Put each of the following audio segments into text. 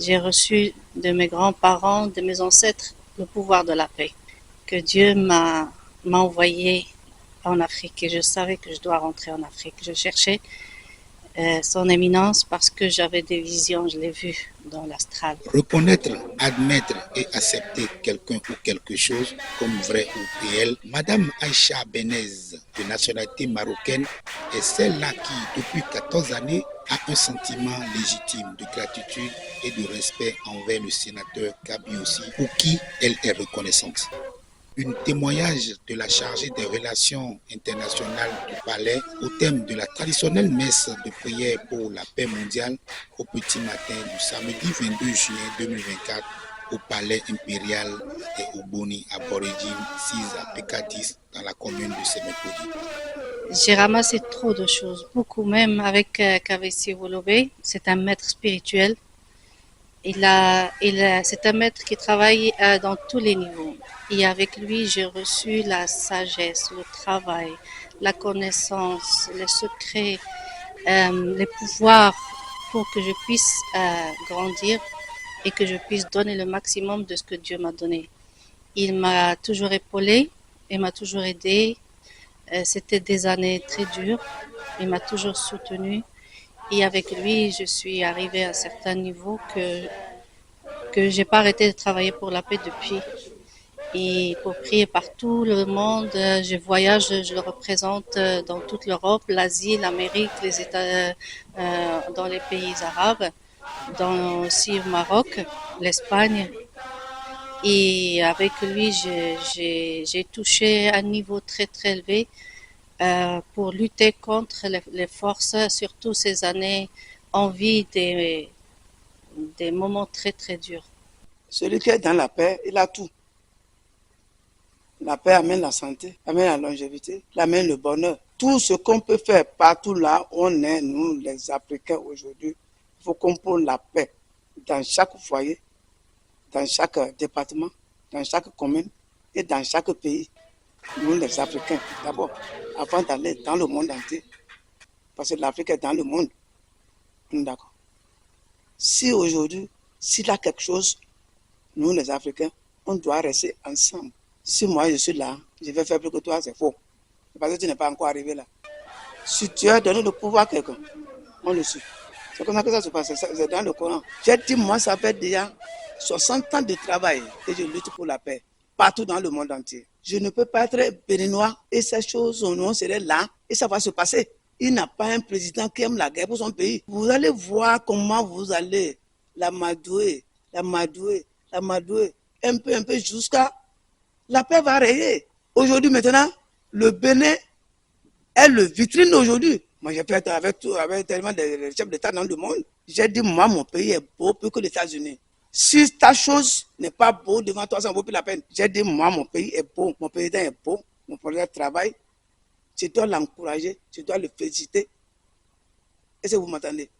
j'ai reçu de mes grands-parents, de mes ancêtres, le pouvoir de la paix, que Dieu m'a envoyé en Afrique et je savais que je dois rentrer en Afrique. Je cherchais son éminence parce que j'avais des visions, je l'ai vu dans l'astral. Reconnaître, admettre et accepter quelqu'un ou quelque chose comme vrai ou réel, Madame Aïcha Benez, de nationalité marocaine, est celle-là qui, depuis 14 années, a un sentiment légitime de gratitude et de respect envers le sénateur Kaby Ossi, pour qui elle est reconnaissante. Un témoignage de la chargée des relations internationales du Palais au thème de la traditionnelle messe de prière pour la paix mondiale au petit matin du samedi 22 juillet 2024 au Palais impérial et au Boni Aborigine 6 à PK10 dans la commune de Sémékodi. J'ai ramassé trop de choses, beaucoup même avec Kavesi Wolobé. C'est un maître spirituel. C'est un maître qui travaille dans tous les niveaux. Et avec lui, j'ai reçu la sagesse, le travail, la connaissance, les secrets, les pouvoirs pour que je puisse grandir et que je puisse donner le maximum de ce que Dieu m'a donné. Il m'a toujours épaulé, il m'a toujours aidé. C'était des années très dures. Il m'a toujours soutenu. Et avec lui, je suis arrivée à un certain niveau que j'ai pas arrêté de travailler pour la paix depuis. Et pour prier par tout le monde, je voyage, je le représente dans toute l'Europe, l'Asie, l'Amérique, les États, dans les pays arabes, aussi au Maroc, l'Espagne. Et avec lui, j'ai touché un niveau très très élevé pour lutter contre les forces, surtout ces années en vie des moments très très durs. Celui qui est dans la paix, il a tout. La paix amène la santé, amène la longévité, amène le bonheur. Tout ce qu'on peut faire partout là où on est, nous les Africains aujourd'hui, il faut qu'on pose la paix dans chaque foyer, dans chaque département, dans chaque commune et dans chaque pays. Nous les Africains, d'abord, avant d'aller dans le monde entier, parce que l'Afrique est dans le monde. D'accord. Si aujourd'hui, s'il y a quelque chose, nous les Africains, on doit rester ensemble. Si moi je suis là, je vais faire plus que toi, c'est faux. Parce que tu n'es pas encore arrivé là. Si tu as donné le pouvoir à quelqu'un, on le suit. C'est comme ça que ça se passe, c'est dans le Coran. J'ai dit, moi, ça fait déjà 60 ans de travail et je lutte pour la paix, partout dans le monde entier. Je ne peux pas être béninois et ces choses, on serait là et ça va se passer. Il n'a pas un président qui aime la guerre pour son pays. Vous allez voir comment vous allez l'amadouer, un peu jusqu'à la paix va rayer. Aujourd'hui, maintenant, le Bénin est le vitrine aujourd'hui. Moi, j'ai fait avec tellement de chefs d'État dans le monde. J'ai dit, moi, mon pays est beau plus que les États-Unis. Si ta chose n'est pas beau devant toi, ça ne vaut plus la peine. J'ai dit, moi, mon pays est beau, mon président est beau, mon président travaille. Tu dois l'encourager, tu dois le féliciter. Est-ce que vous m'entendez?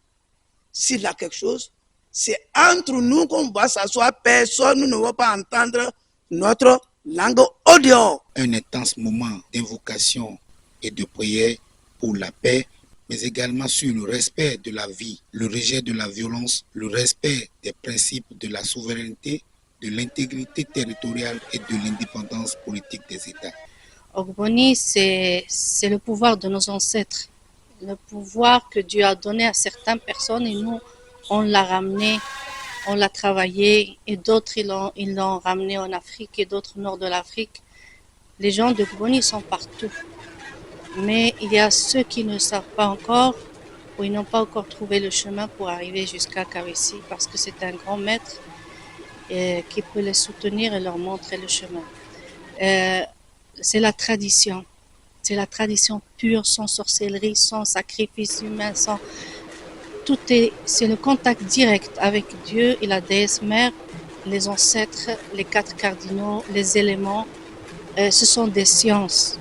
S'il a quelque chose, c'est entre nous qu'on va s'asseoir. Personne ne va pas entendre notre langue au dehors. Un intense moment d'invocation et de prière pour la paix, mais également sur le respect de la vie, le rejet de la violence, le respect des principes de la souveraineté, de l'intégrité territoriale et de l'indépendance politique des États. Ogboni, c'est le pouvoir de nos ancêtres, le pouvoir que Dieu a donné à certaines personnes et nous, on l'a ramené, on l'a travaillé et d'autres, ils l'ont ramené en Afrique et d'autres au nord de l'Afrique. Les gens de Ogboni sont partout. Mais il y a ceux qui ne savent pas encore ou ils n'ont pas encore trouvé le chemin pour arriver jusqu'à Kawesi parce que c'est un grand maître qui peut les soutenir et leur montrer le chemin. C'est la tradition. C'est la tradition pure, sans sorcellerie, sans sacrifice humain, sans... C'est le contact direct avec Dieu et la déesse mère, les ancêtres, les 4 cardinaux, les éléments. Ce sont des sciences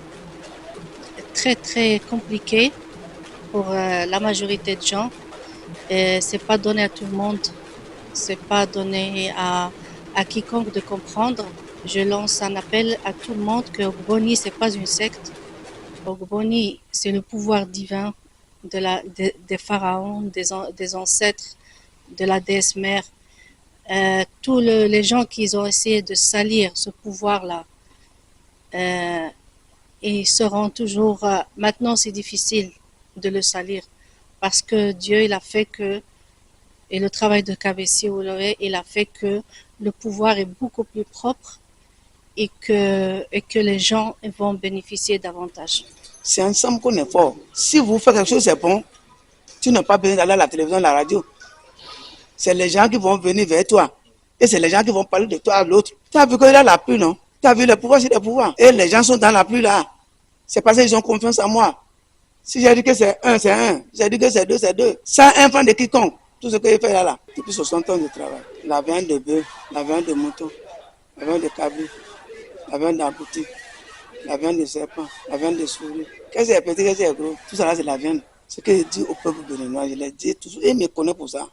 très très compliquées pour la majorité de gens. C'est pas donné à tout le monde. C'est pas donné à quiconque de comprendre. Je lance un appel à tout le monde que Ogboni, c'est pas une secte. Ogboni, c'est le pouvoir divin des pharaons, des ancêtres, de la déesse mère. tous les gens qui ont essayé de salir ce pouvoir-là, ils seront toujours... maintenant, c'est difficile de le salir parce que Dieu, il a fait que, et le travail de Kabessi Ouloé, il a fait que le pouvoir est beaucoup plus propre et que les gens vont bénéficier davantage. C'est ensemble qu'on est fort. Si vous faites quelque chose, c'est bon. Tu n'as pas besoin d'aller à la télévision, à la radio. C'est les gens qui vont venir vers toi. Et c'est les gens qui vont parler de toi à l'autre. Tu as vu qu'il a la pluie, non? Tu as vu le pouvoir, c'est le pouvoir. Et les gens sont dans la pluie là. C'est parce qu'ils ont confiance en moi. Si j'ai dit que c'est un, c'est un. J'ai dit que c'est deux, c'est deux. Sans enfant de quiconque. Tout ce qu'il fait là. Depuis 60 ans de travail. La viande de bœuf, la viande de mouton, la viande de cabri, la viande d'abouti, la viande de serpent, la viande de souris. Qu'est-ce que c'est petit, qu'est-ce que c'est gros? Tout ça là, c'est la viande. Ce que je dis au peuple béninois, je l'ai dit toujours. Et ils me connaissent pour ça.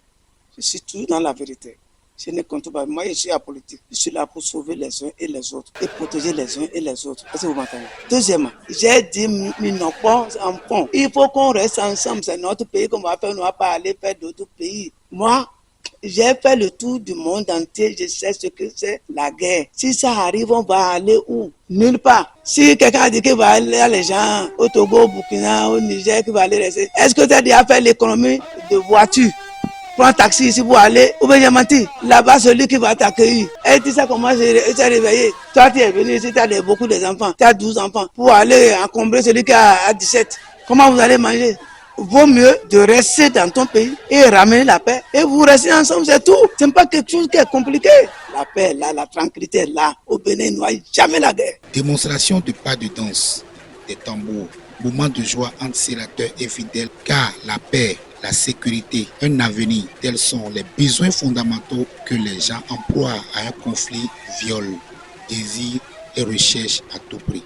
Je suis toujours dans la vérité. Je ne compte pas. Moi, je suis à politique. Je suis là pour sauver les uns et les autres et protéger les uns et les autres. Est-ce que vous m'entendez? Deuxièmement, j'ai dit, enfants, il faut qu'on reste ensemble. C'est notre pays qu'on va faire. On ne va pas aller faire d'autres pays. Moi, j'ai fait le tour du monde entier. Je sais ce que c'est la guerre. Si ça arrive, on va aller où? Nulle part. Si quelqu'un a dit qu'il va aller à les gens au Togo, au Burkina, au Niger, qu'il va aller rester, est-ce que tu as déjà fait l'économie de voitures? Prends un taxi ici pour aller, ou bien j'ai menti. Là-bas, celui qui va t'accueillir. Et tu sais comment c'est réveillé. Toi, tu es venu ici, tu as beaucoup d'enfants. Tu as 12 enfants. Pour aller encombrer celui qui a 17. Comment vous allez manger? Vaut mieux de rester dans ton pays et ramener la paix. Et vous restez ensemble, c'est tout. Ce n'est pas quelque chose qui est compliqué. La paix est là, la tranquillité est là. Au Bénin, il n'y a jamais la guerre. Démonstration de pas de danse, des tambours, moment de joie entre sénateurs et fidèles, car la paix, la sécurité, un avenir, tels sont les besoins fondamentaux que les gens emploient à un conflit, viol, désir et recherche à tout prix.